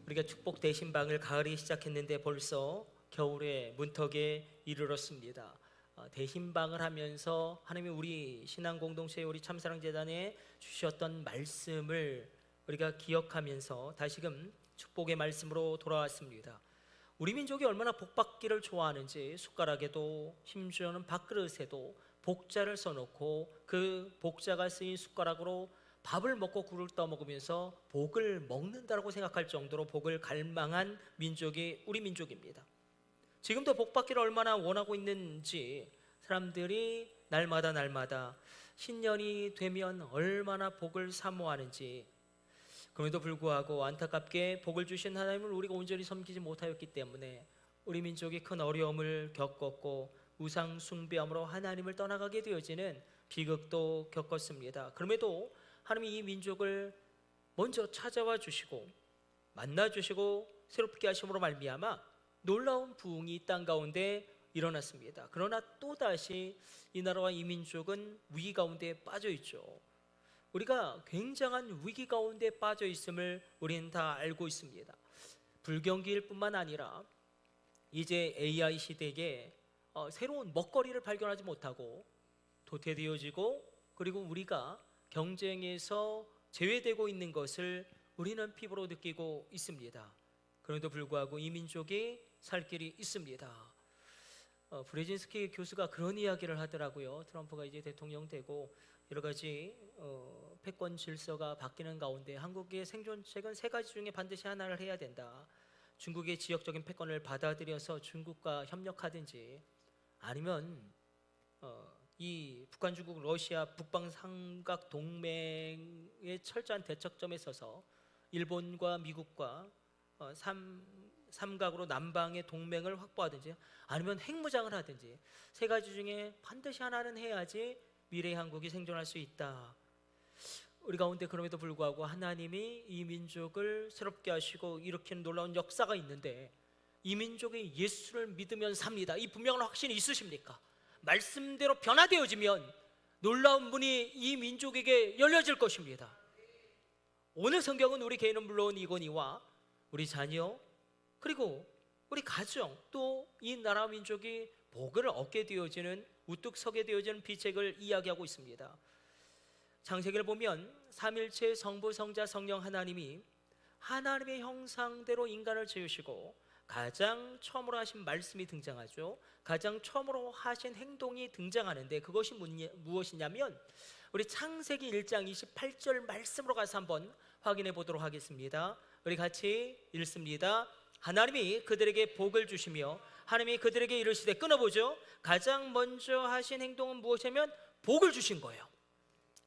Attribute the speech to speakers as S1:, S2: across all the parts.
S1: 우리가 축복 대신방을 가을이 시작했는데 벌써 겨울의 문턱에 이르렀습니다. 대신방을 하면서 하나님이 우리 신앙 공동체, 우리 참사랑재단에 주셨던 말씀을 우리가 기억하면서 다시금 축복의 말씀으로 돌아왔습니다. 우리 민족이 얼마나 복받기를 좋아하는지 숟가락에도 심지어는 밥그릇에도 복자를 써놓고 그 복자가 쓰인 숟가락으로 밥을 먹고 굴을 떠먹으면서 복을 먹는다고 생각할 정도로 복을 갈망한 민족이 우리 민족입니다. 지금도 복받기를 얼마나 원하고 있는지 사람들이 날마다 신년이 되면 얼마나 복을 사모하는지, 그럼에도 불구하고 안타깝게 복을 주신 하나님을 우리가 온전히 섬기지 못하였기 때문에 우리 민족이 큰 어려움을 겪었고 우상 숭배함으로 하나님을 떠나가게 되어지는 비극도 겪었습니다. 그럼에도 하나님이 이 민족을 먼저 찾아와 주시고 만나 주시고 새롭게 하심으로 말미암아 놀라운 부흥이 땅 가운데 일어났습니다. 그러나 또다시 이 나라와 이 민족은 위기 가운데 빠져 있죠. 우리가 굉장한 위기 가운데 빠져 있음을 우리는 다 알고 있습니다. 불경기일 뿐만 아니라 이제 AI 시대에 새로운 먹거리를 발견하지 못하고 도태되어지고, 그리고 우리가 경쟁에서 제외되고 있는 것을 우리는 피부로 느끼고 있습니다. 그럼에도 불구하고 이 민족이 살 길이 있습니다. 브레진스키 교수가 그런 이야기를 하더라고요. 트럼프가 이제 대통령 되고 여러 가지 패권 질서가 바뀌는 가운데 한국의 생존책은 세 가지 중에 반드시 하나를 해야 된다. 중국의 지역적인 패권을 받아들여서 중국과 협력하든지, 아니면 이 북한, 중국, 러시아 북방 삼각 동맹의 철저한 대척점에 서서 일본과 미국과 삼각으로 남방의 동맹을 확보하든지, 아니면 핵무장을 하든지, 세 가지 중에 반드시 하나는 해야지 미래의 한국이 생존할 수 있다. 우리 가운데 그럼에도 불구하고 하나님이 이 민족을 새롭게 하시고 일으키는 놀라운 역사가 있는데, 이 민족이 예수를 믿으면 삽니다. 이 분명한 확신이 있으십니까? 말씀대로 변화되어지면 놀라운 문이 이 민족에게 열려질 것입니다. 오늘 성경은 우리 개인은 물론 이거니와 우리 자녀, 그리고 우리 가정, 또 이 나라 민족이 복을 얻게 되어지는, 우뚝 서게 되어지는 비책을 이야기하고 있습니다. 창세기를 보면 삼일체 성부, 성자, 성령 하나님이 하나님의 형상대로 인간을 지으시고 가장 처음으로 하신 말씀이 등장하죠. 가장 처음으로 하신 행동이 등장하는데 그것이 무엇이냐면 우리 창세기 1장 28절 말씀으로 가서 한번 확인해 보도록 하겠습니다. 우리 같이 읽습니다. 하나님이 그들에게 복을 주시며 하나님이 그들에게 이르시되, 끊어보죠. 가장 먼저 하신 행동은 무엇이냐면 복을 주신 거예요.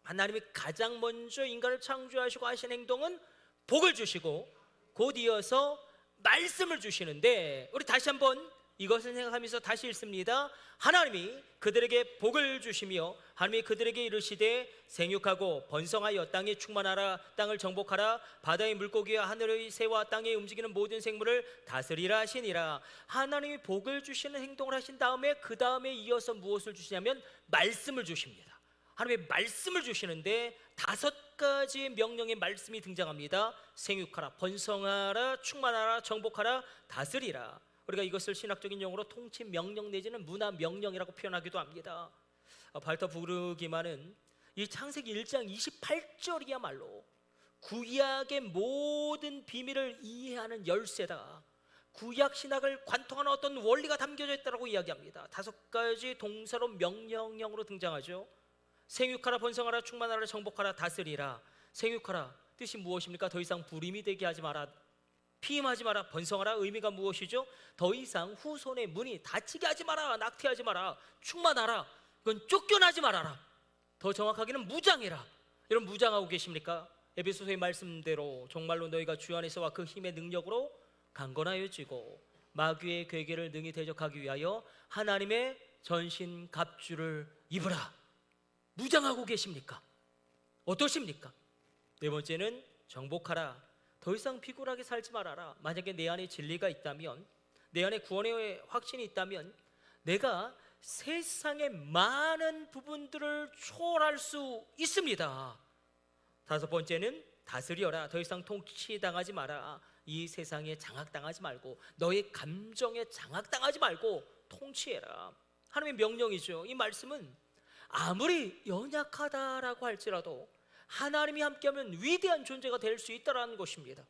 S1: 하나님이 가장 먼저 인간을 창조하시고 하신 행동은 복을 주시고 곧 이어서 말씀을 주시는데, 우리 다시 한번 이것을 생각하면서 다시 읽습니다. 하나님이 그들에게 복을 주시며 하나님이 그들에게 이르시되 생육하고 번성하여 땅에 충만하라, 땅을 정복하라, 바다의 물고기와 하늘의 새와 땅에 움직이는 모든 생물을 다스리라 하시니라. 하나님이 복을 주시는 행동을 하신 다음에 그 다음에 이어서 무엇을 주시냐면 말씀을 주십니다. 하나님의 말씀을 주시는데 5가지의 명령의 말씀이 등장합니다. 생육하라, 번성하라, 충만하라, 정복하라, 다스리라. 우리가 이것을 신학적인 용어로 통치 명령 내지는 문화 명령이라고 표현하기도 합니다. 발터 부르기만은 이 창세기 1장 28절이야말로 구약의 모든 비밀을 이해하는 열쇠다. 구약 신학을 관통하는 어떤 원리가 담겨져 있다고 이야기합니다. 5가지 동사로 명령형으로 등장하죠. 생육하라, 번성하라, 충만하라, 정복하라, 다스리라. 생육하라 뜻이 무엇입니까? 더 이상 불임이 되게 하지 마라, 피임하지 마라. 번성하라 의미가 무엇이죠? 더 이상 후손의 문이 닫히게 하지 마라, 낙태하지 마라. 충만하라, 이건 쫓겨나지 말아라. 더 정확하게는 무장해라. 여러분 무장하고 계십니까? 에베소서의 말씀대로 정말로 너희가 주 안에서와 그 힘의 능력으로 강건하여지고 마귀의 괴계를 능히 대적하기 위하여 하나님의 전신 갑주를 입으라. 무장하고 계십니까? 어떠십니까? 네 번째는 정복하라. 더 이상 비굴하게 살지 말아라. 만약에 내 안에 진리가 있다면, 내 안에 구원의 확신이 있다면 내가 세상의 많은 부분들을 초월할 수 있습니다. 5번째는 다스려라. 더 이상 통치당하지 마라. 이 세상에 장악당하지 말고, 너의 감정에 장악당하지 말고 통치해라. 하나님의 명령이죠. 이 말씀은 아무리 연약하다라고 할지라도 하나님이 함께하면 위대한 존재가 될 수 있다라는 것입니다.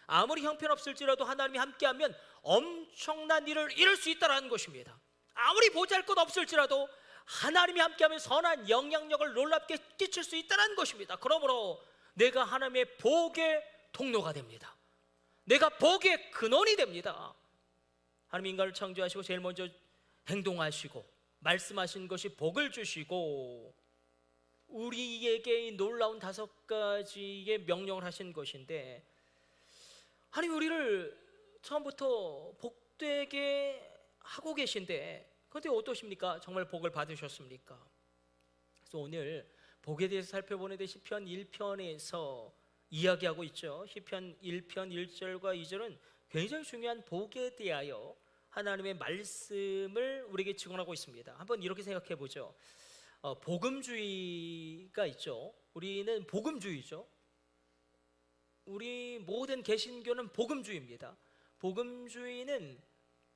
S1: 아무리 형편없을지라도 하나님이 함께하면 엄청난 일을 이룰 수 있다라는 것입니다. 아무리 보잘것없을지라도 하나님이 함께하면 선한 영향력을 놀랍게 끼칠 수 있다는 것입니다. 그러므로 내가 하나님의 복의 통로가 됩니다. 내가 복의 근원이 됩니다. 하나님 인간을 창조하시고 제일 먼저 행동하시고 말씀하신 것이 복을 주시고 우리에게 이 놀라운 5가지의 명령을 하신 것인데, 하나님 우리를 처음부터 복되게 하고 계신데 그런데 어떠십니까? 정말 복을 받으셨습니까? 그래서 오늘 복에 대해서 살펴보는데 시편 1편에서 이야기하고 있죠. 시편 1편 1절과 2절은 굉장히 중요한 복에 대하여 하나님의 말씀을 우리에게 증언하고 있습니다. 한번 이렇게 생각해 보죠. 복음주의가 있죠. 우리는 복음주의죠. 우리 모든 개신교는 복음주의입니다. 복음주의는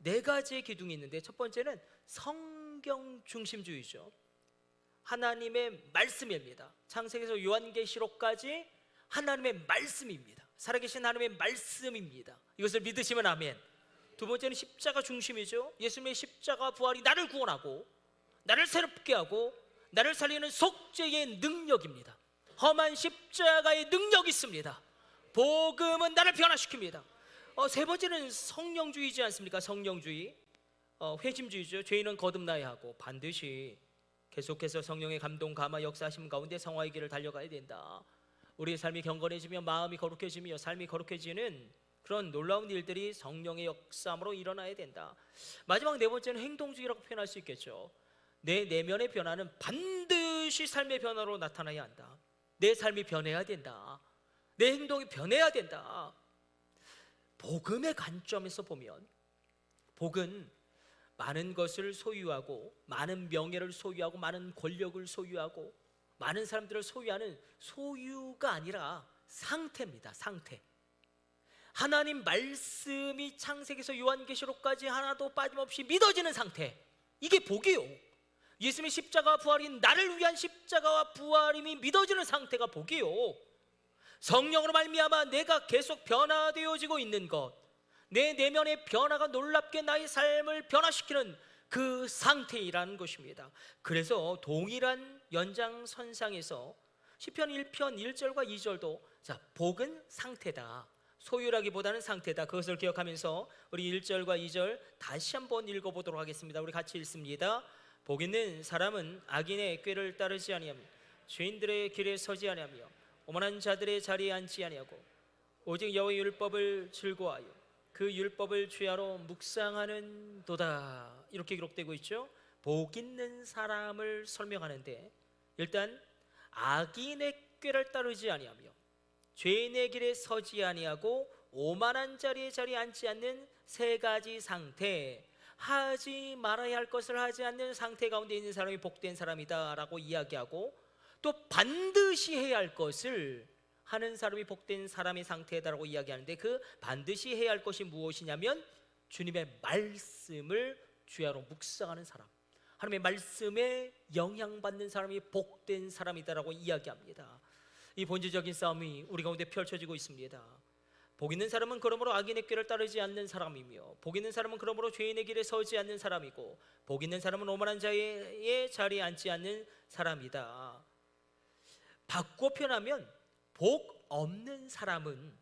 S1: 4가지의 기둥이 있는데, 첫 번째는 성경 중심주의죠. 하나님의 말씀입니다. 창세기에서 요한계시록까지 하나님의 말씀입니다. 살아계신 하나님의 말씀입니다. 이것을 믿으시면 아멘. 두 번째는 십자가 중심이죠. 예수님의 십자가 부활이 나를 구원하고 나를 새롭게 하고 나를 살리는 속죄의 능력입니다. 험한 십자가의 능력이 있습니다. 복음은 나를 변화시킵니다. 세 번째는 성령주의지 않습니까? 성령주의, 회심주의죠. 죄인은 거듭나야 하고 반드시 계속해서 성령의 감동, 감화, 역사하심 가운데 성화의 길을 달려가야 된다. 우리의 삶이 경건해지며 마음이 거룩해지며 삶이 거룩해지는 그런 놀라운 일들이 성령의 역사함으로 일어나야 된다. 마지막 4번째는 행동주의라고 표현할 수 있겠죠. 내 내면의 변화는 반드시 삶의 변화로 나타나야 한다. 내 삶이 변해야 된다. 내 행동이 변해야 된다. 복음의 관점에서 보면 복은 많은 것을 소유하고 많은 명예를 소유하고 많은 권력을 소유하고 많은 사람들을 소유하는 소유가 아니라 상태입니다. 상태. 하나님 말씀이 창세기에서 요한계시록까지 하나도 빠짐없이 믿어지는 상태, 이게 복이요. 예수님의 십자가 부활인 나를 위한 십자가와 부활임이 믿어지는 상태가 복이요. 성령으로 말미암아 내가 계속 변화되어지고 있는 것, 내 내면의 변화가 놀랍게 나의 삶을 변화시키는 그 상태이라는 것입니다. 그래서 동일한 연장선상에서 시편 1편 1절과 2절도 자, 복은 상태다, 소유라기보다는 상태다. 그것을 기억하면서 우리 1절과 2절 다시 한번 읽어보도록 하겠습니다. 우리 같이 읽습니다. 복 있는 사람은 악인의 꾀를 따르지 아니하며 죄인들의 길에 서지 아니하며 오만한 자들의 자리에 앉지 아니하고 오직 여호와의 율법을 즐거워하여 그 율법을 주야로 묵상하는 도다. 이렇게 기록되고 있죠. 복 있는 사람을 설명하는데 일단 악인의 꾀를 따르지 아니하며 죄인의 길에 서지 아니하고 오만한 자리에 앉지 않는 3가지 상태, 하지 말아야 할 것을 하지 않는 상태 가운데 있는 사람이 복된 사람이다 라고 이야기하고, 또 반드시 해야 할 것을 하는 사람이 복된 사람의 상태다라고 이야기하는데, 그 반드시 해야 할 것이 무엇이냐면 주님의 말씀을 주야로 묵상하는 사람, 하나님의 말씀에 영향받는 사람이 복된 사람이다라고 이야기합니다. 이 본질적인 싸움이 우리 가운데 펼쳐지고 있습니다. 복 있는 사람은 그러므로 악인의 꾀를 따르지 않는 사람이며, 복 있는 사람은 그러므로 죄인의 길에 서지 않는 사람이고, 복 있는 사람은 오만한 자의 자리에 앉지 않는 사람이다. 바꿔 표현하면 복 없는 사람은,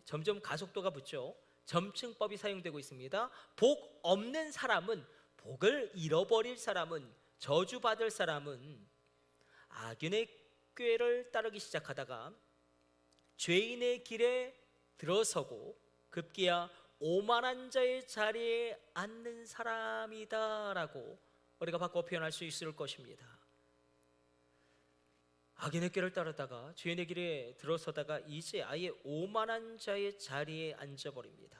S1: 점점 가속도가 붙죠. 점층법이 사용되고 있습니다. 복 없는 사람은, 복을 잃어버릴 사람은, 저주받을 사람은 악인의 꾀를 따르기 시작하다가 죄인의 길에 들어서고 급기야 오만한 자의 자리에 앉는 사람이다라고 우리가 바꿔 표현할 수 있을 것입니다. 악인의 꾀를 따르다가 죄인의 길에 들어서다가 이제 아예 오만한 자의 자리에 앉아버립니다.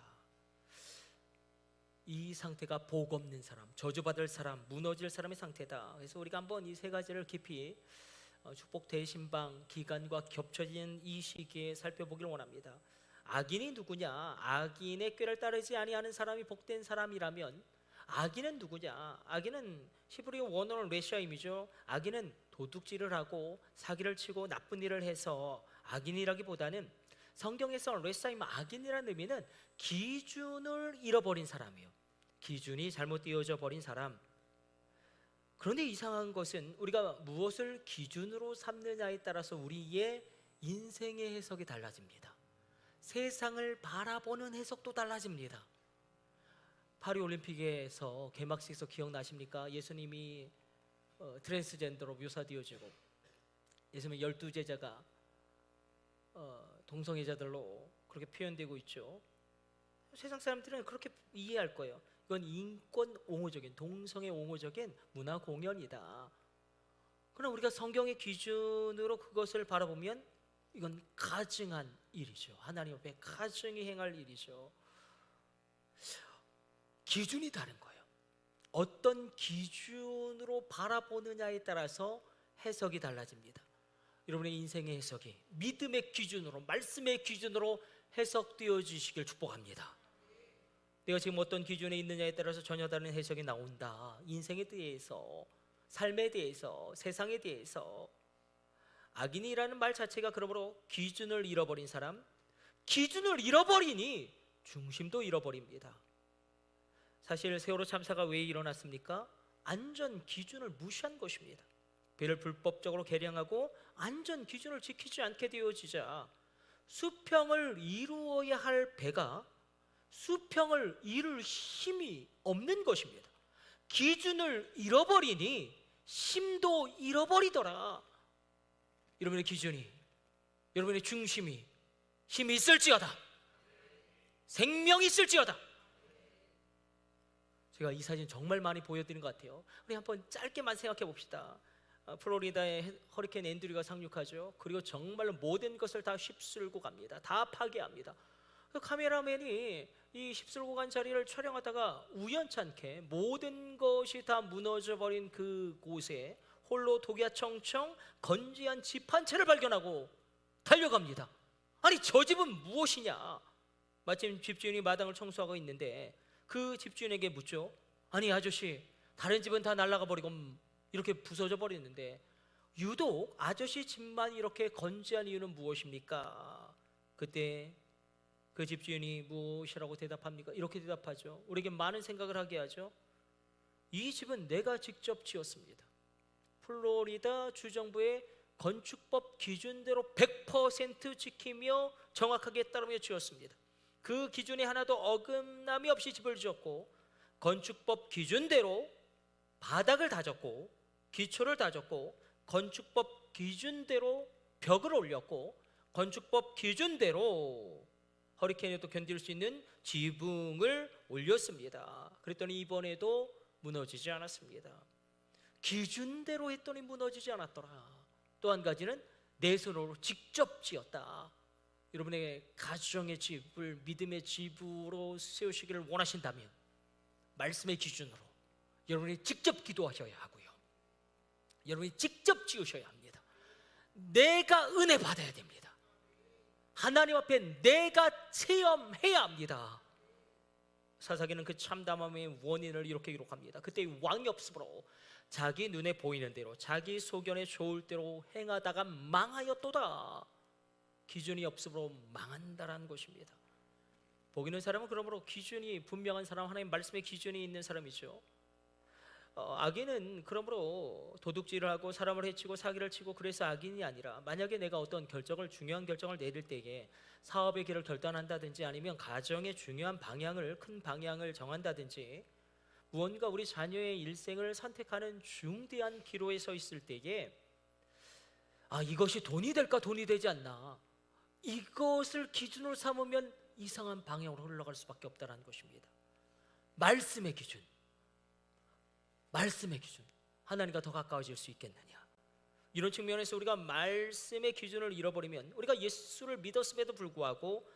S1: 이 상태가 복 없는 사람, 저주받을 사람, 무너질 사람의 상태다. 그래서 우리가 한번 이 3가지를 깊이 축복 대신방 기간과 겹쳐진 이 시기에 살펴보기를 원합니다. 악인이 누구냐? 악인의 꾀를 따르지 아니하는 사람이 복된 사람이라면 악인은 누구냐? 악인은 히브리어 원어는 레샤임이죠. 악인은 도둑질을 하고 사기를 치고 나쁜 일을 해서 악인이라기보다는 성경에서 레샤임 악인이라는 의미는 기준을 잃어버린 사람이에요. 기준이 잘못 띄어져 버린 사람. 그런데 이상한 것은 우리가 무엇을 기준으로 삼느냐에 따라서 우리의 인생의 해석이 달라집니다. 세상을 바라보는 해석도 달라집니다. 파리올림픽에서 개막식에서 기억나십니까? 예수님이 트랜스젠더로 묘사되어지고 예수님의 12제자가 동성애자들로 그렇게 표현되고 있죠. 세상 사람들은 그렇게 이해할 거예요. 이건 인권 옹호적인, 동성애 옹호적인 문화 공연이다. 그러나 우리가 성경의 기준으로 그것을 바라보면 이건 가증한 일이죠. 하나님 앞에 가증히 행할 일이죠. 기준이 다른 거예요. 어떤 기준으로 바라보느냐에 따라서 해석이 달라집니다. 여러분의 인생의 해석이 믿음의 기준으로, 말씀의 기준으로 해석되어지시길 축복합니다. 내가 지금 어떤 기준에 있느냐에 따라서 전혀 다른 해석이 나온다. 인생에 대해서, 삶에 대해서, 세상에 대해서. 악인이라는 말 자체가 그러므로 기준을 잃어버린 사람, 기준을 잃어버리니 중심도 잃어버립니다. 사실 세월호 참사가 왜 일어났습니까? 안전 기준을 무시한 것입니다. 배를 불법적으로 개량하고 안전 기준을 지키지 않게 되어지자 수평을 이루어야 할 배가 수평을 이룰 힘이 없는 것입니다. 기준을 잃어버리니 힘도 잃어버리더라. 여러분의 기준이, 여러분의 중심이 힘이 있을지어다, 생명이 있을지어다. 제가 이 사진 정말 많이 보여드린 것 같아요. 우리 한번 짧게만 생각해 봅시다. 플로리다에 허리케인 앤드류가 상륙하죠. 그리고 정말로 모든 것을 다 휩쓸고 갑니다. 다 파괴합니다. 카메라맨이 이 휩쓸고 간 자리를 촬영하다가 우연찮게 모든 것이 다 무너져버린 그 곳에 홀로 독야청청 건재한 집 한 채를 발견하고 달려갑니다. 아니, 저 집은 무엇이냐? 마침 집주인이 마당을 청소하고 있는데 그 집주인에게 묻죠. 아니 아저씨, 다른 집은 다 날아가 버리고 이렇게 부서져 버리는데 유독 아저씨 집만 이렇게 건재한 이유는 무엇입니까? 그때 그 집주인이 무엇이라고 대답합니까? 이렇게 대답하죠. 우리에게 많은 생각을 하게 하죠. 이 집은 내가 직접 지었습니다. 플로리다 주정부의 건축법 기준대로 100% 지키며 정확하게 따르며 지었습니다. 그 기준에 하나도 어긋남이 없이 집을 지었고 건축법 기준대로 바닥을 다졌고 기초를 다졌고 건축법 기준대로 벽을 올렸고 건축법 기준대로 허리케인에도 견딜 수 있는 지붕을 올렸습니다. 그랬더니 이번에도 무너지지 않았습니다. 기준대로 했더니 무너지지 않았더라. 또 한 가지는 내 손으로 직접 지었다. 여러분의 가정의 집을 믿음의 집으로 세우시기를 원하신다면 말씀의 기준으로 여러분이 직접 기도하셔야 하고요, 여러분이 직접 지으셔야 합니다. 내가 은혜 받아야 됩니다. 하나님 앞에 내가 체험해야 합니다. 사사기는 그 참담함의 원인을 이렇게 기록합니다. 그때 왕이 없으므로 자기 눈에 보이는 대로 자기 소견에 좋을 대로 행하다가 망하였도다. 기준이 없으므로 망한다라는 것입니다. 복 있는 사람은 그러므로 기준이 분명한 사람, 하나님 말씀의 기준이 있는 사람이죠. 악인은 그러므로 도둑질을 하고 사람을 해치고 사기를 치고 그래서 악인이 아니라, 만약에 내가 어떤 중요한 결정을 내릴 때에 사업의 길을 결단한다든지 아니면 가정의 중요한 방향을, 큰 방향을 정한다든지 무언가 우리 자녀의 일생을 선택하는 중대한 기로에 서 있을 때에 이것이 돈이 될까 돈이 되지 않나, 이것을 기준으로 삼으면 이상한 방향으로 흘러갈 수밖에 없다는 것입니다. 말씀의 기준, 말씀의 기준, 하나님과 더 가까워질 수 있겠느냐. 이런 측면에서 우리가 말씀의 기준을 잃어버리면 우리가 예수를 믿었음에도 불구하고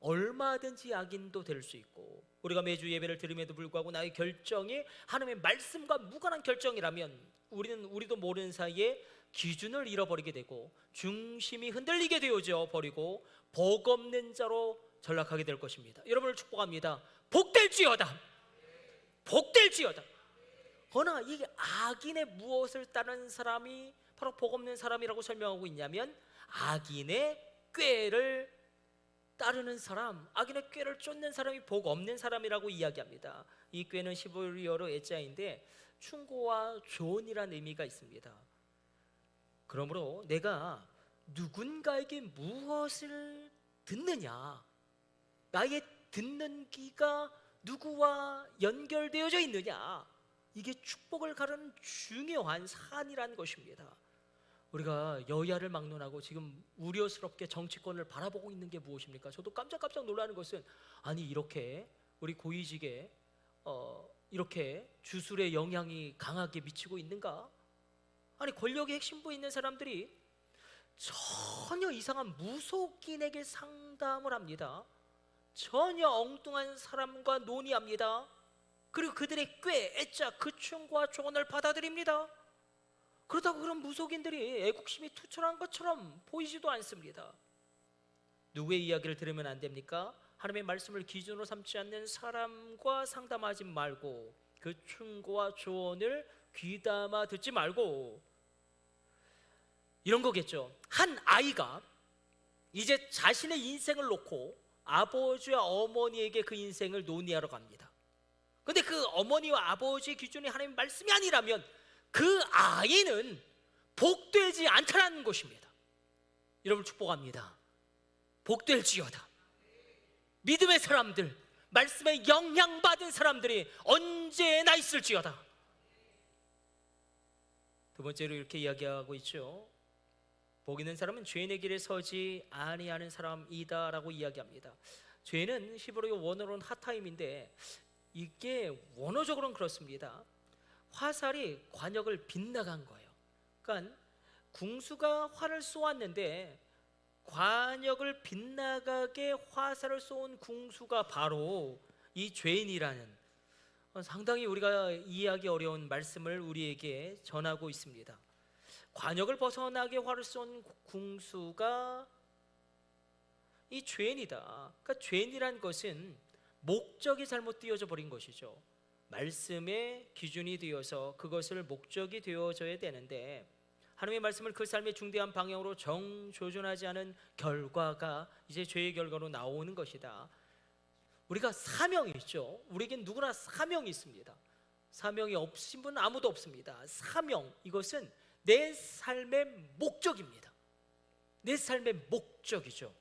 S1: 얼마든지 악인도 될 수 있고, 우리가 매주 예배를 드림에도 불구하고 나의 결정이 하나님의 말씀과 무관한 결정이라면 우리도 모르는 사이에 기준을 잃어버리게 되고 중심이 흔들리게 되어져 버리고 복 없는 자로 전락하게 될 것입니다. 여러분을 축복합니다. 복될지어다. 복될지어다. 그러나 이 악인의 무엇을 따르는 사람이 바로 복 없는 사람이라고 설명하고 있냐면 악인의 꾀를 따르는 사람, 악인의 꾀를 쫓는 사람이 복 없는 사람이라고 이야기합니다. 이 꾀는 히브리어로 에자인데 충고와 조언이라는 의미가 있습니다. 그러므로 내가 누군가에게 무엇을 듣느냐, 나의 듣는 귀가 누구와 연결되어져 있느냐, 이게 축복을 가르는 중요한 사안이라는 것입니다. 우리가 여야를 막론하고 지금 우려스럽게 정치권을 바라보고 있는 게 무엇입니까? 저도 깜짝깜짝 놀라는 것은 아니 이렇게 우리 고위직에 이렇게 주술의 영향이 강하게 미치고 있는가? 아니 권력의 핵심부에 있는 사람들이 전혀 이상한 무속인에게 상담을 합니다. 전혀 엉뚱한 사람과 논의합니다. 그리고 그들의 꾀, 애자, 그 충고와 조언을 받아들입니다. 그렇다고 그런 무속인들이 애국심이 투철한 것처럼 보이지도 않습니다. 누구의 이야기를 들으면 안 됩니까? 하나님의 말씀을 기준으로 삼지 않는 사람과 상담하지 말고 그 충고와 조언을 귀담아 듣지 말고, 이런 거겠죠. 한 아이가 이제 자신의 인생을 놓고 아버지와 어머니에게 그 인생을 논의하러 갑니다. 근데 그 어머니와 아버지의 기준이 하나님의 말씀이 아니라면 그 아이는 복되지 않다는 것입니다. 여러분 축복합니다. 복될지어다. 믿음의 사람들, 말씀에 영향받은 사람들이 언제나 있을지어다. 두 번째로 이렇게 이야기하고 있죠. 복 있는 사람은 죄인의 길에 서지 아니하는 사람이다라고 이야기합니다. 죄는 히브리어 원어로는 하타임인데 이게 원어적으로는 그렇습니다. 화살이 관역을 빗나간 거예요. 그러니까 궁수가 활을 쏘았는데 관역을 빗나가게 화살을 쏘은 궁수가 바로 이 죄인이라는 상당히 우리가 이해하기 어려운 말씀을 우리에게 전하고 있습니다. 관역을 벗어나게 활을 쏜 궁수가 이 죄인이다. 그러니까 죄인이란 것은 목적이 잘못 띄어져 버린 것이죠. 말씀의 기준이 되어서 그것을 목적이 되어져야 되는데 하나님의 말씀을 그 삶의 중대한 방향으로 정조준하지 않은 결과가 이제 죄의 결과로 나오는 것이다. 우리가 사명이 있죠. 우리에겐 누구나 사명이 있습니다. 사명이 없으신 분은 아무도 없습니다. 사명, 이것은 내 삶의 목적입니다. 내 삶의 목적이죠.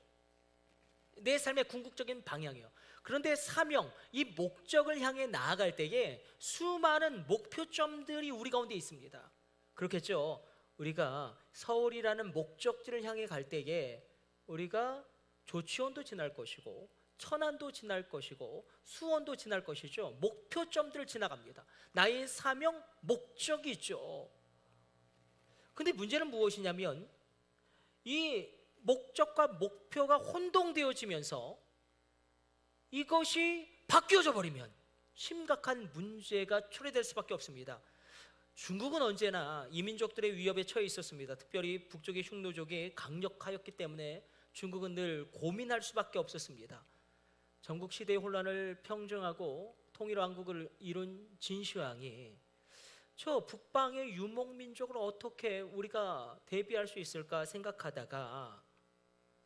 S1: 내 삶의 궁극적인 방향이요. 그런데 사명, 이 목적을 향해 나아갈 때에 수많은 목표점들이 우리 가운데 있습니다. 그렇겠죠. 우리가 서울이라는 목적지를 향해 갈 때에 우리가 조치원도 지날 것이고 천안도 지날 것이고 수원도 지날 것이죠. 목표점들을 지나갑니다. 나의 사명, 목적이 있죠. 근데 문제는 무엇이냐면 이 목적과 목표가 혼동되어지면서 이것이 바뀌어져 버리면 심각한 문제가 초래될 수밖에 없습니다. 중국은 언제나 이민족들의 위협에 처해 있었습니다. 특별히 북쪽의 흉노족이 강력하였기 때문에 중국은 늘 고민할 수밖에 없었습니다. 전국 시대의 혼란을 평정하고 통일왕국을 이룬 진시황이 저 북방의 유목민족을 어떻게 우리가 대비할 수 있을까 생각하다가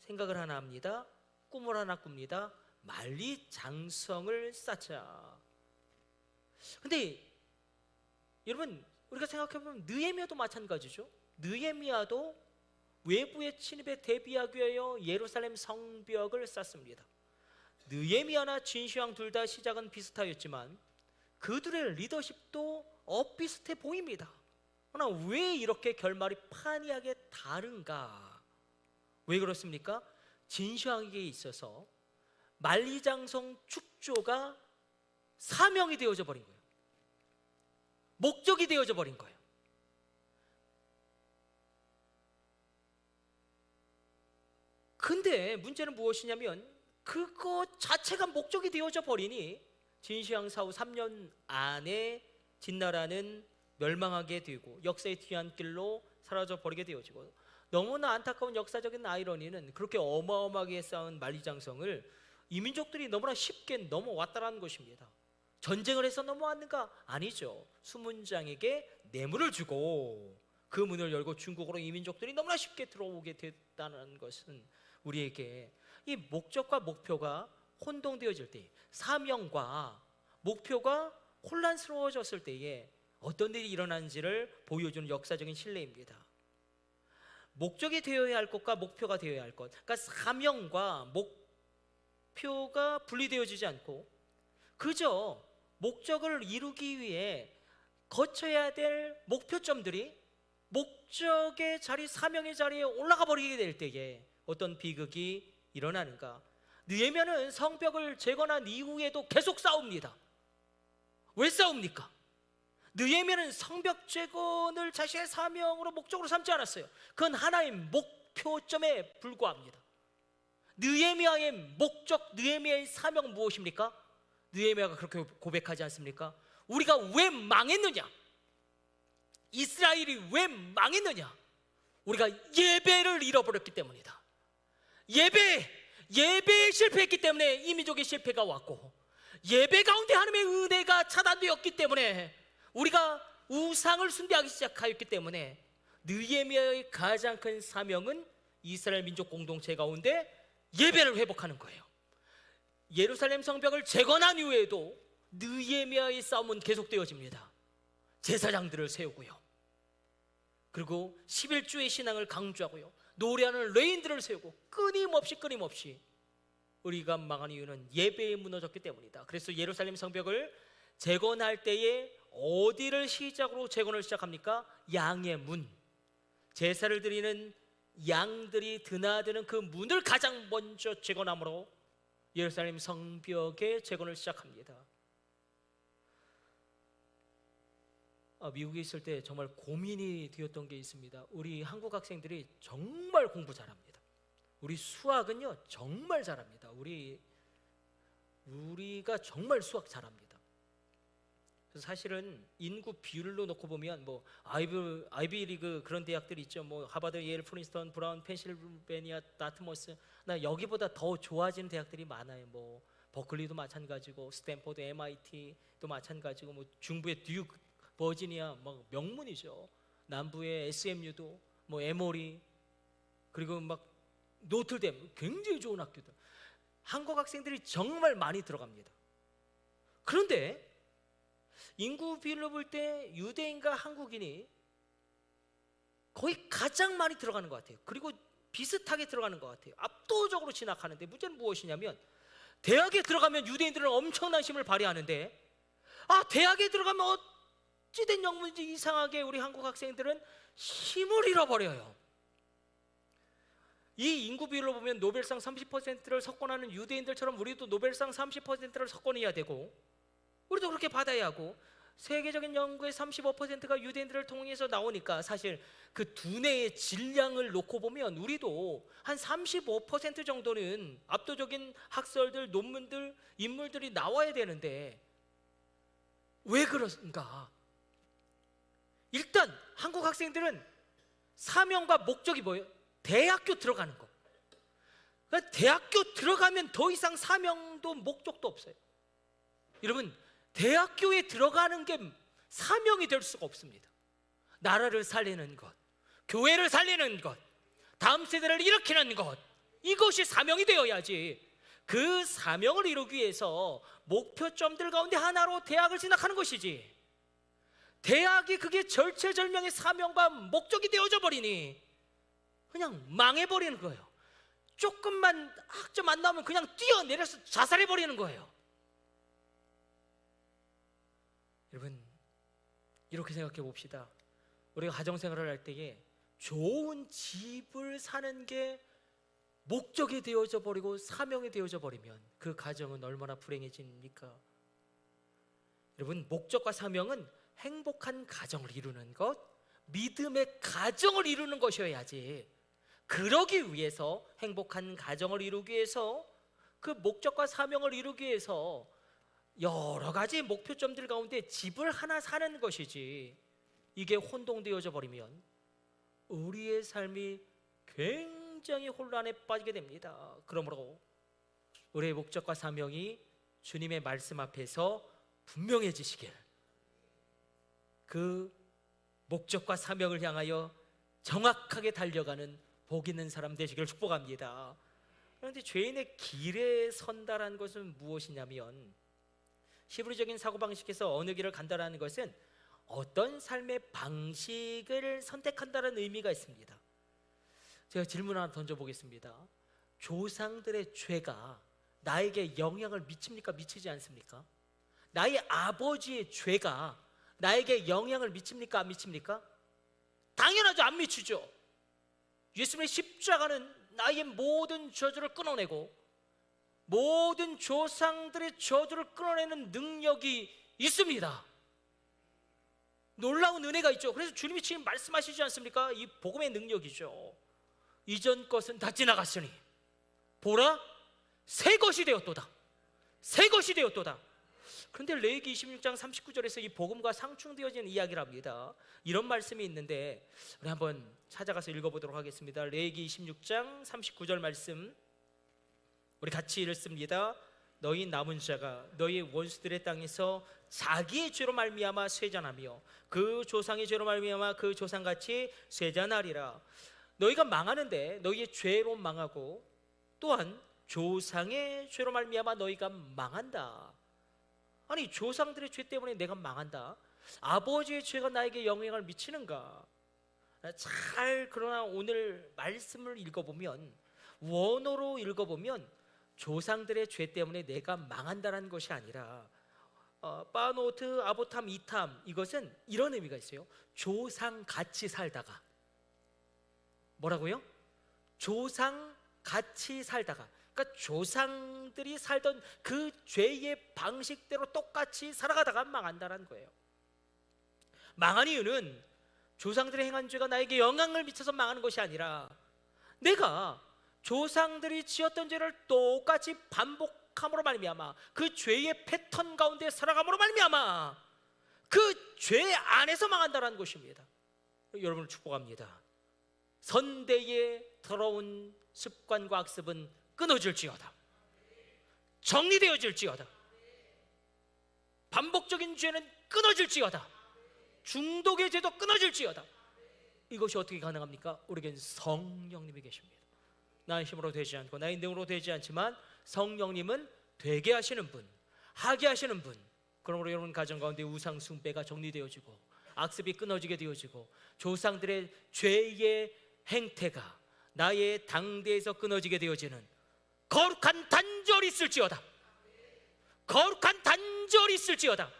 S1: 생각을 하나 합니다. 꿈을 하나 꿉니다. 만리장성을 쌓자. 근데 여러분 우리가 생각해보면 느헤미야도 마찬가지죠. 느헤미야도 외부의 침입에 대비하기 위하여 예루살렘 성벽을 쌓습니다. 느헤미야나 진시황 둘 다 시작은 비슷하였지만 그들의 리더십도 엇비슷해 보입니다. 그러나 왜 이렇게 결말이 판이하게 다른가? 왜 그렇습니까? 진시황에게 있어서 만리장성 축조가 사명이 되어져 버린 거예요. 목적이 되어져 버린 거예요. 근데 문제는 무엇이냐면 그것 자체가 목적이 되어져 버리니 진시황 사후 3년 안에 진나라는 멸망하게 되고 역사의 뒤안길로 사라져 버리게 되어지고, 너무나 안타까운 역사적인 아이러니는 그렇게 어마어마하게 쌓은 만리장성을 이민족들이 너무나 쉽게 넘어왔다는 것입니다. 전쟁을 해서 넘어왔는가? 아니죠. 수문장에게 뇌물을 주고 그 문을 열고 중국으로 이민족들이 너무나 쉽게 들어오게 됐다는 것은 우리에게 이 목적과 목표가 혼동되어질 때, 사명과 목표가 혼란스러워졌을 때에 어떤 일이 일어나는지를 보여주는 역사적인 신뢰입니다. 목적이 되어야 할 것과 목표가 되어야 할 것, 그러니까 사명과 목표가 분리되어지지 않고 그저 목적을 이루기 위해 거쳐야 될 목표점들이 목적의 자리, 사명의 자리에 올라가 버리게 될 때에 어떤 비극이 일어나는가? 느헤미야는 성벽을 재건한 이후에도 계속 싸웁니다. 왜 싸웁니까? 느헤미야는 성벽 재건을 자신의 사명으로 목적으로 삼지 않았어요. 그건 하나의 목표점에 불과합니다. 느헤미야의 목적, 느헤미야의 사명은 무엇입니까? 느헤미야가 그렇게 고백하지 않습니까? 우리가 왜 망했느냐? 이스라엘이 왜 망했느냐? 우리가 예배를 잃어버렸기 때문이다. 예배에 실패했기 때문에 이 민족의 실패가 왔고, 예배 가운데 하나님의 은혜가 차단되었기 때문에 우리가 우상을 숭배하기 시작하였기 때문에 느헤미야의 가장 큰 사명은 이스라엘 민족 공동체 가운데 예배를 회복하는 거예요. 예루살렘 성벽을 재건한 이후에도 느헤미야의 싸움은 계속되어집니다. 제사장들을 세우고요, 그리고 11주의 신앙을 강조하고요, 노래하는 레인들을 세우고 끊임없이 우리가 망한 이유는 예배에 무너졌기 때문이다. 그래서 예루살렘 성벽을 재건할 때에 어디를 시작으로 재건을 시작합니까? 양의 문, 제사를 드리는 양들이 드나드는 그 문을 가장 먼저 재건함으로 예루살렘 성벽의 재건을 시작합니다. 미국에 있을 때 정말 고민이 되었던 게 있습니다. 우리 한국 학생들이 정말 공부 잘합니다. 우리 수학은요 정말 잘합니다. 우리가 정말 수학 잘합니다. 그래서 사실은 인구 비율로 놓고 보면 뭐 아이비리그 그런 대학들이 있죠. 뭐 하버드, 예일, 프린스턴, 브라운, 펜실베니아, 다트머스, 나 여기보다 더 좋아지는 대학들이 많아요. 뭐 버클리도 마찬가지고, 스탠포드, MIT도 마찬가지고, 뭐 중부의 듀크, 버지니아 막 명문이죠. 남부의 SMU도 뭐 에모리, 그리고 막 노트댐, 굉장히 좋은 학교들. 한국 학생들이 정말 많이 들어갑니다. 그런데 인구 비율로 볼 때 유대인과 한국인이 거의 가장 많이 들어가는 것 같아요. 그리고 비슷하게 들어가는 것 같아요. 압도적으로 진학하는데 문제는 무엇이냐면, 대학에 들어가면 유대인들은 엄청난 힘을 발휘하는데, 대학에 들어가면 어찌된 영문인지 이상하게 우리 한국 학생들은 힘을 잃어버려요. 이 인구 비율로 보면 노벨상 30%를 석권하는 유대인들처럼 우리도 노벨상 30%를 석권해야 되고, 우리도 그렇게 받아야 하고, 세계적인 연구의 35%가 유대인들을 통해서 나오니까 사실 그 두뇌의 질량을 놓고 보면 우리도 한 35% 정도는 압도적인 학설들, 논문들, 인물들이 나와야 되는데 왜 그런가? 일단 한국 학생들은 사명과 목적이 뭐예요? 대학교 들어가는 거. 그러니까 대학교 들어가면 더 이상 사명도 목적도 없어요. 여러분, 대학교에 들어가는 게 사명이 될 수가 없습니다. 나라를 살리는 것, 교회를 살리는 것, 다음 세대를 일으키는 것, 이것이 사명이 되어야지. 그 사명을 이루기 위해서 목표점들 가운데 하나로 대학을 진학하는 것이지, 대학이 그게 절체절명의 사명과 목적이 되어져 버리니 그냥 망해버리는 거예요. 조금만 학점 안 나오면 그냥 뛰어내려서 자살해버리는 거예요. 여러분, 이렇게 생각해 봅시다. 우리가 가정생활을 할 때에 좋은 집을 사는 게 목적이 되어져 버리고 사명이 되어져 버리면 그 가정은 얼마나 불행해집니까? 여러분, 목적과 사명은 행복한 가정을 이루는 것, 믿음의 가정을 이루는 것이어야지. 그러기 위해서, 행복한 가정을 이루기 위해서, 그 목적과 사명을 이루기 위해서 여러 가지 목표점들 가운데 집을 하나 사는 것이지, 이게 혼동되어져 버리면 우리의 삶이 굉장히 혼란에 빠지게 됩니다. 그러므로 우리의 목적과 사명이 주님의 말씀 앞에서 분명해지시길, 그 목적과 사명을 향하여 정확하게 달려가는 복 있는 사람 되시기를 축복합니다. 그런데 죄인의 길에 선다라는 것은 무엇이냐면, 히브리적인 사고방식에서 어느 길을 간다라는 것은 어떤 삶의 방식을 선택한다는 의미가 있습니다. 제가 질문 하나 던져보겠습니다. 조상들의 죄가 나에게 영향을 미칩니까? 미치지 않습니까? 나의 아버지의 죄가 나에게 영향을 미칩니까? 안 미칩니까? 당연하죠. 안 미치죠. 예수님의 십자가는 나의 모든 저주를 끊어내고 모든 조상들의 저주를 끊어내는 능력이 있습니다. 놀라운 은혜가 있죠. 그래서 주님이 지금 말씀하시지 않습니까? 이 복음의 능력이죠. 이전 것은 다 지나갔으니 보라, 새 것이 되었도다. 새 것이 되었도다. 그런데 레위기 26장 39절에서 이 복음과 상충되어지는 이야기를 합니다. 이런 말씀이 있는데 우리 한번 찾아가서 읽어보도록 하겠습니다. 레위기 26장 39절 말씀 우리 같이 읽습니다. 너희 남은 자가 너희 원수들의 땅에서 자기의 죄로 말미암아 쇠잔하며 그 조상의 죄로 말미암아 그 조상같이 쇠잔하리라. 너희가 망하는데 너희의 죄로 망하고 또한 조상의 죄로 말미암아 너희가 망한다. 아니, 조상들의 죄 때문에 내가 망한다. 아버지의 죄가 나에게 영향을 미치는가? 그러나 오늘 말씀을 읽어보면, 원어로 읽어보면 조상들의 죄 때문에 내가 망한다는 것이 아니라 빠노트 아보탐 이탐, 이것은 이런 의미가 있어요. 조상같이 살다가. 뭐라고요? 조상같이 살다가, 그러니까 조상들이 살던 그 죄의 방식대로 똑같이 살아가다가 망한다는 거예요. 망한 이유는 조상들이 행한 죄가 나에게 영향을 미쳐서 망하는 것이 아니라 내가 조상들이 지었던 죄를 똑같이 반복함으로 말미암아 그 죄의 패턴 가운데 살아감으로 말미암아 그 죄 안에서 망한다는 것입니다. 여러분을 축복합니다. 선대의 더러운 습관과 악습은 끊어질지어다. 정리되어질지어다. 반복적인 죄는 끊어질지어다. 중독의 죄도 끊어질지어다. 이것이 어떻게 가능합니까? 우리에겐 성령님이 계십니다. 나의 힘으로 되지 않고 나의 능으로 되지 않지만 성령님은 되게 하시는 분, 하게 하시는 분. 그러므로 여러분 가정 가운데 우상 숭배가 정리되어지고 악습이 끊어지게 되어지고 조상들의 죄의 행태가 나의 당대에서 끊어지게 되어지는 거룩한 단절이 있을지어다. 거룩한 단절이 있을지어다.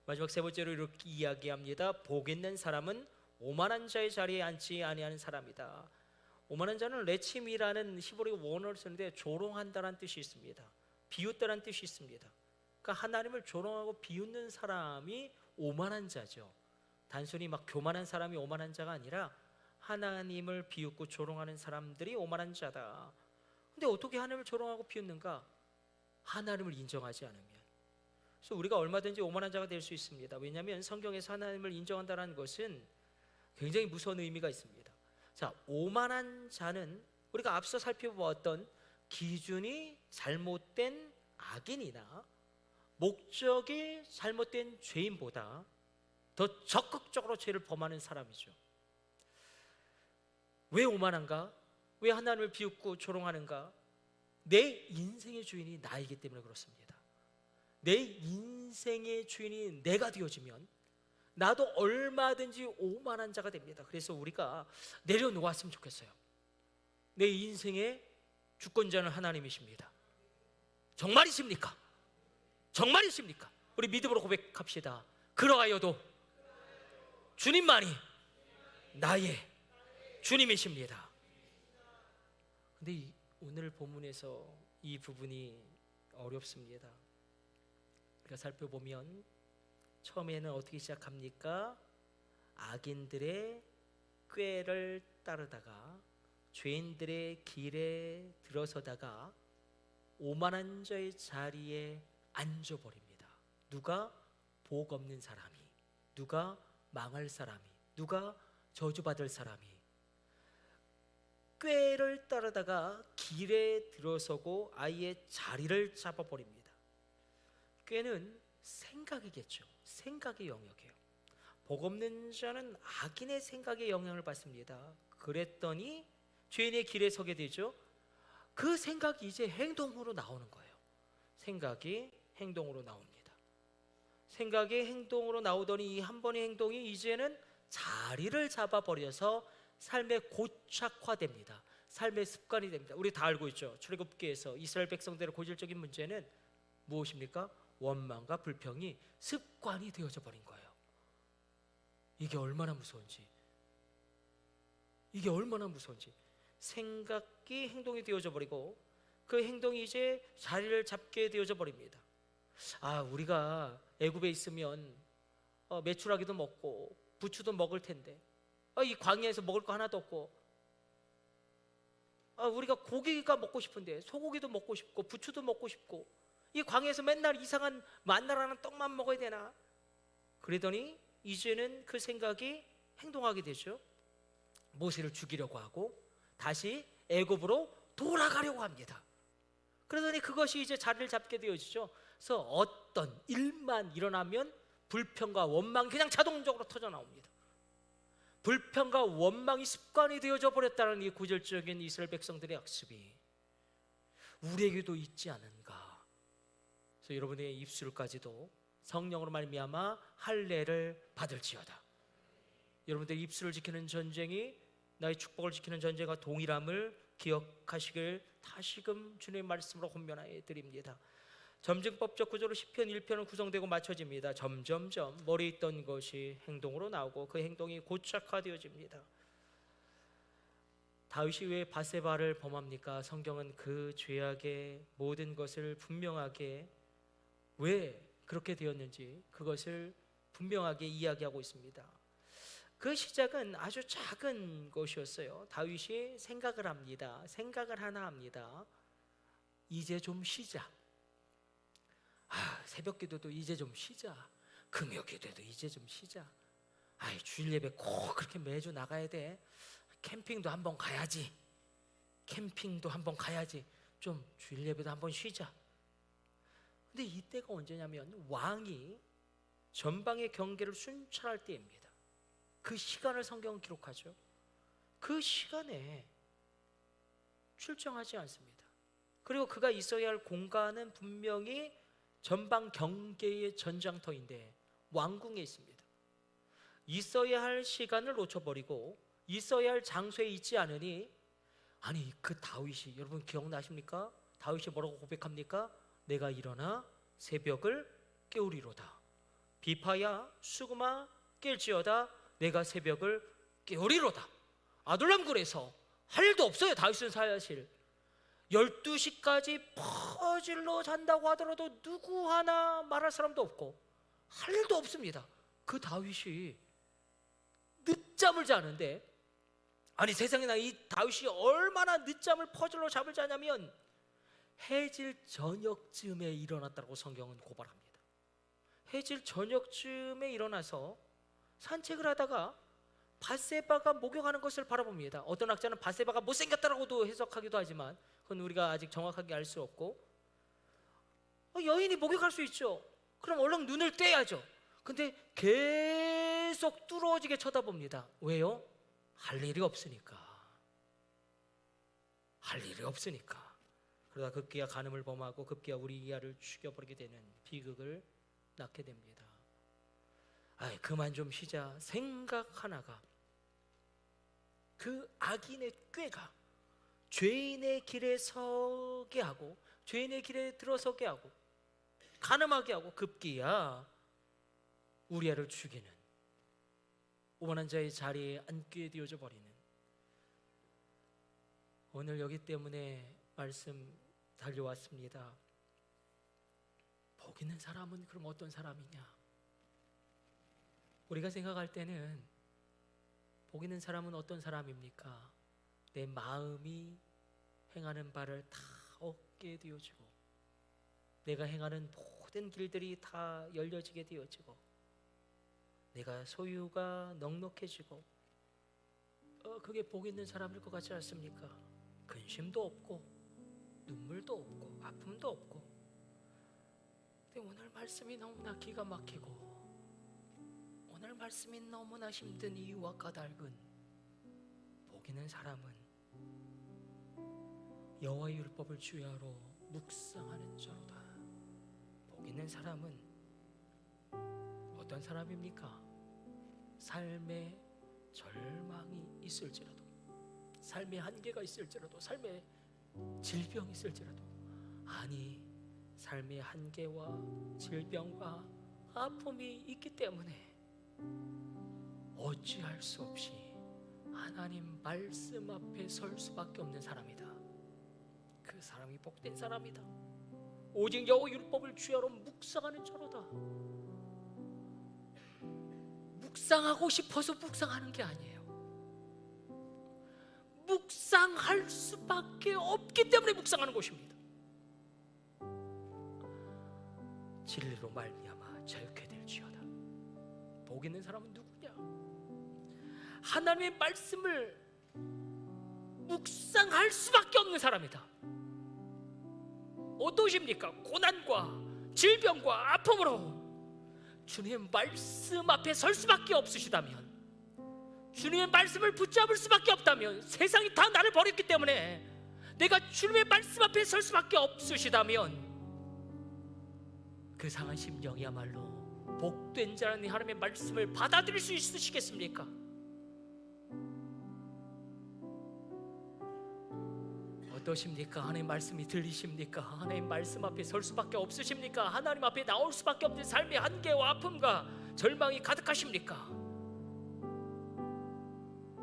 S1: 마지막 세 번째로 이렇게 이야기합니다. 복 있는 사람은 오만한 자의 자리에 앉지 아니하는 사람이다. 오만한 자는 레침이라는 히브리 원어를 쓰는데 조롱한다는 뜻이 있습니다. 비웃다는 뜻이 있습니다. 그러니까 하나님을 조롱하고 비웃는 사람이 오만한 자죠. 단순히 막 교만한 사람이 오만한 자가 아니라 하나님을 비웃고 조롱하는 사람들이 오만한 자다. 근데 어떻게 하나님을 조롱하고 비웃는가? 하나님을 인정하지 않으면. 그래서 우리가 얼마든지 오만한 자가 될 수 있습니다. 왜냐하면 성경에서 하나님을 인정한다는 것은 굉장히 무서운 의미가 있습니다. 자, 오만한 자는 우리가 앞서 살펴보았던 기준이 잘못된 악인이나 목적이 잘못된 죄인보다 더 적극적으로 죄를 범하는 사람이죠. 왜 오만한가? 왜 하나님을 비웃고 조롱하는가? 내 인생의 주인이 나이기 때문에 그렇습니다. 내 인생의 주인이 내가 되어지면 나도 얼마든지 오만한 자가 됩니다. 그래서 우리가 내려놓았으면 좋겠어요. 내 인생의 주권자는 하나님이십니다. 정말이십니까? 정말이십니까? 우리 믿음으로 고백합시다. 그러하여도 주님만이 나의 주님이십니다. 근데 오늘 본문에서 이 부분이 어렵습니다. 우리가 살펴보면 처음에는 어떻게 시작합니까? 악인들의 꾀를 따르다가 죄인들의 길에 들어서다가 오만한 자의 자리에 앉아버립니다. 누가? 복 없는 사람이, 누가? 망할 사람이, 누가? 저주받을 사람이 꾀를 따르다가 길에 들어서고 아예 자리를 잡아버립니다. 꾀는 생각이겠죠. 생각의 영역이에요. 복 없는 자는 악인의 생각에 영향을 받습니다. 그랬더니 죄인의 길에 서게 되죠. 그 생각이 이제 행동으로 나오는 거예요. 생각이 행동으로 나옵니다. 생각이 행동으로 나오더니 이 한 번의 행동이 이제는 자리를 잡아버려서 삶의 고착화됩니다. 삶의 습관이 됩니다. 우리 다 알고 있죠. 출애굽기에서 이스라엘 백성들의 고질적인 문제는 무엇입니까? 원망과 불평이 습관이 되어져 버린 거예요. 이게 얼마나 무서운지, 이게 얼마나 무서운지. 생각이 행동이 되어져 버리고 그 행동이 이제 자리를 잡게 되어져 버립니다. 우리가 애굽에 있으면 메추라기도 먹고 부추도 먹을 텐데 이 광야에서 먹을 거 하나도 없고 우리가 고기가 먹고 싶은데 소고기도 먹고 싶고 부추도 먹고 싶고 이 광야에서 맨날 이상한 만나라는 떡만 먹어야 되나? 그러더니 이제는 그 생각이 행동하게 되죠. 모세를 죽이려고 하고 다시 애굽으로 돌아가려고 합니다. 그러더니 그것이 이제 자리를 잡게 되어지죠. 그래서 어떤 일만 일어나면 불평과 원망이 그냥 자동적으로 터져 나옵니다. 불평과 원망이 습관이 되어져 버렸다는 이 구절적인 이스라엘 백성들의 학습이 우리에게도 있지 않은가. 그래서 여러분의 입술까지도 성령으로 말미암아 할례를 받을지어다. 여러분들의 입술을 지키는 전쟁이 나의 축복을 지키는 전쟁과 동일함을 기억하시길 다시금 주님의 말씀으로 권면하여 드립니다. 점증법적 구조로 시편 1편은 구성되고 맞춰집니다. 점점점 머리에 있던 것이 행동으로 나오고 그 행동이 고착화되어집니다. 다윗이 왜 밧세바를 범합니까? 성경은 그 죄악의 모든 것을 분명하게 왜 그렇게 되었는지 그것을 분명하게 이야기하고 있습니다. 그 시작은 아주 작은 것이었어요. 다윗이 생각을 합니다. 생각을 하나 합니다. 이제 좀 쉬자. 새벽 기도도 이제 좀 쉬자. 금요 기도도 이제 좀 쉬자. 주일 예배 꼭 그렇게 매주 나가야 돼. 캠핑도 한번 가야지. 캠핑도 한번 가야지. 좀 주일 예배도 한번 쉬자. 근데 이때가 언제냐면 왕이 전방의 경계를 순찰할 때입니다. 그 시간을 성경은 기록하죠. 그 시간에 출정하지 않습니다. 그리고 그가 있어야 할 공간은 분명히 전방 경계의 전장터인데 왕궁에 있습니다. 있어야 할 시간을 놓쳐버리고 있어야 할 장소에 있지 않으니 그 다윗이 여러분 기억나십니까? 다윗이 뭐라고 고백합니까? 내가 일어나 새벽을 깨우리로다. 비파야 수구마 깰지어다. 내가 새벽을 깨우리로다. 아둘람굴에서 할 일도 없어요. 다윗은 사실 12시까지 퍼질러 잔다고 하더라도 누구 하나 말할 사람도 없고 할 일도 없습니다. 그 다윗이 늦잠을 자는데 세상에나 이 다윗이 얼마나 늦잠을 퍼질러 잠을 자냐면 해질 저녁쯤에 일어났다고 성경은 고발합니다. 해질 저녁쯤에 일어나서 산책을 하다가 밧세바가 목욕하는 것을 바라봅니다. 어떤 학자는 밧세바가 못생겼다라고도 해석하기도 하지만 그건 우리가 아직 정확하게 알 수 없고 여인이 목욕할 수 있죠. 그럼 얼른 눈을 떼야죠. 근데 계속 뚫어지게 쳐다봅니다. 왜요? 할 일이 없으니까. 할 일이 없으니까. 그러다 급기야 간음을 범하고 급기야 우리야를 죽여버리게 되는 비극을 낳게 됩니다. 그만 좀 쉬자 생각 하나가 그 악인의 꾀가 죄인의 길에 서게 하고 죄인의 길에 들어서게 하고 간음하게 하고 급기야 우리야를 죽이는 오만한 자의 자리에 앉게 되어져 버리는 오늘 여기 때문에 말씀 달려왔습니다. 복 있는 사람은 그럼 어떤 사람이냐? 우리가 생각할 때는 복 있는 사람은 어떤 사람입니까? 내 마음이 행하는 바를 다 얻게 되어지고 내가 행하는 모든 길들이 다 열려지게 되어지고 내가 소유가 넉넉해지고 그게 복 있는 사람일 것 같지 않습니까? 근심도 없고 눈물도 없고 아픔도 없고. 근데 오늘 말씀이 너무나 기가 막히고 오늘 말씀이 너무나 힘든 이유와 까닭은 복 있는 사람은 여호와의 율법을 주야로 묵상하는 자로다. 복 있는 사람은 어떤 사람입니까? 삶의 절망이 있을지라도, 삶의 한계가 있을지라도, 삶의 질병이 있을지라도, 아니 삶의 한계와 질병과 아픔이 있기 때문에 어찌할 수 없이 하나님 말씀 앞에 설 수밖에 없는 사람이다. 그 사람이 복된 사람이다. 오직 여호와 율법을 주야로 묵상하는 자로다. 묵상하고 싶어서 묵상하는 게 아니에요. 묵상할 수밖에 없기 때문에 묵상하는 것입니다. 진리로 말미암아 자유케 될지어다. 복 있는 사람은 누구냐? 하나님의 말씀을 묵상할 수밖에 없는 사람이다. 어떠십니까? 고난과 질병과 아픔으로 주님의 말씀 앞에 설 수밖에 없으시다면, 주님의 말씀을 붙잡을 수밖에 없다면, 세상이 다 나를 버렸기 때문에 내가 주님의 말씀 앞에 설 수밖에 없으시다면, 그 상한 심령이야말로 복된 자라는 하나님의 말씀을 받아들일 수 있으시겠습니까? 어떠십니까? 하나님 말씀이 들리십니까? 하나님 말씀 앞에 설 수밖에 없으십니까? 하나님 앞에 나올 수밖에 없는 삶의 한계와 아픔과 절망이 가득하십니까?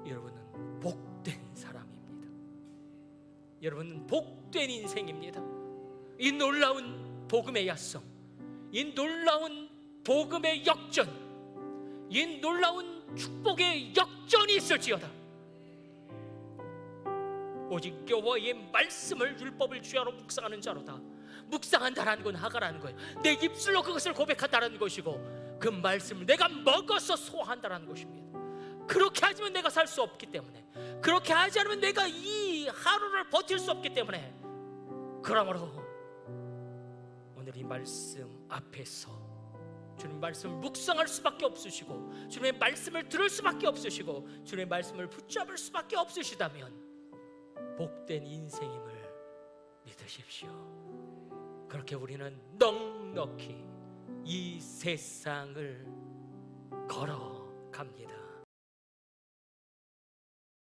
S1: 여러분은 복된 사람입니다. 여러분은 복된 인생입니다. 이 놀라운 복음의 야성, 이 놀라운 복음의 역전, 이 놀라운 축복의 역전이 있을지어다. 오직 여호와의 말씀을 율법을 주야로 묵상하는 자로다. 묵상한다라는 건 하가라는 거예요. 내 입술로 그것을 고백한다라는 것이고, 그 말씀을 내가 먹어서 소화한다라는 것입니다. 그렇게 하지만 내가 살 수 없기 때문에, 그렇게 하지 않으면 내가 이 하루를 버틸 수 없기 때문에, 그러므로 오늘 이 말씀 앞에서 주님 말씀을 묵상할 수밖에 없으시고, 주님의 말씀을 들을 수밖에 없으시고, 주님의 말씀을 붙잡을 수밖에 없으시다면 복된 인생임을 믿으십시오. 그렇게 우리는 넉넉히 이 세상을 걸어갑니다.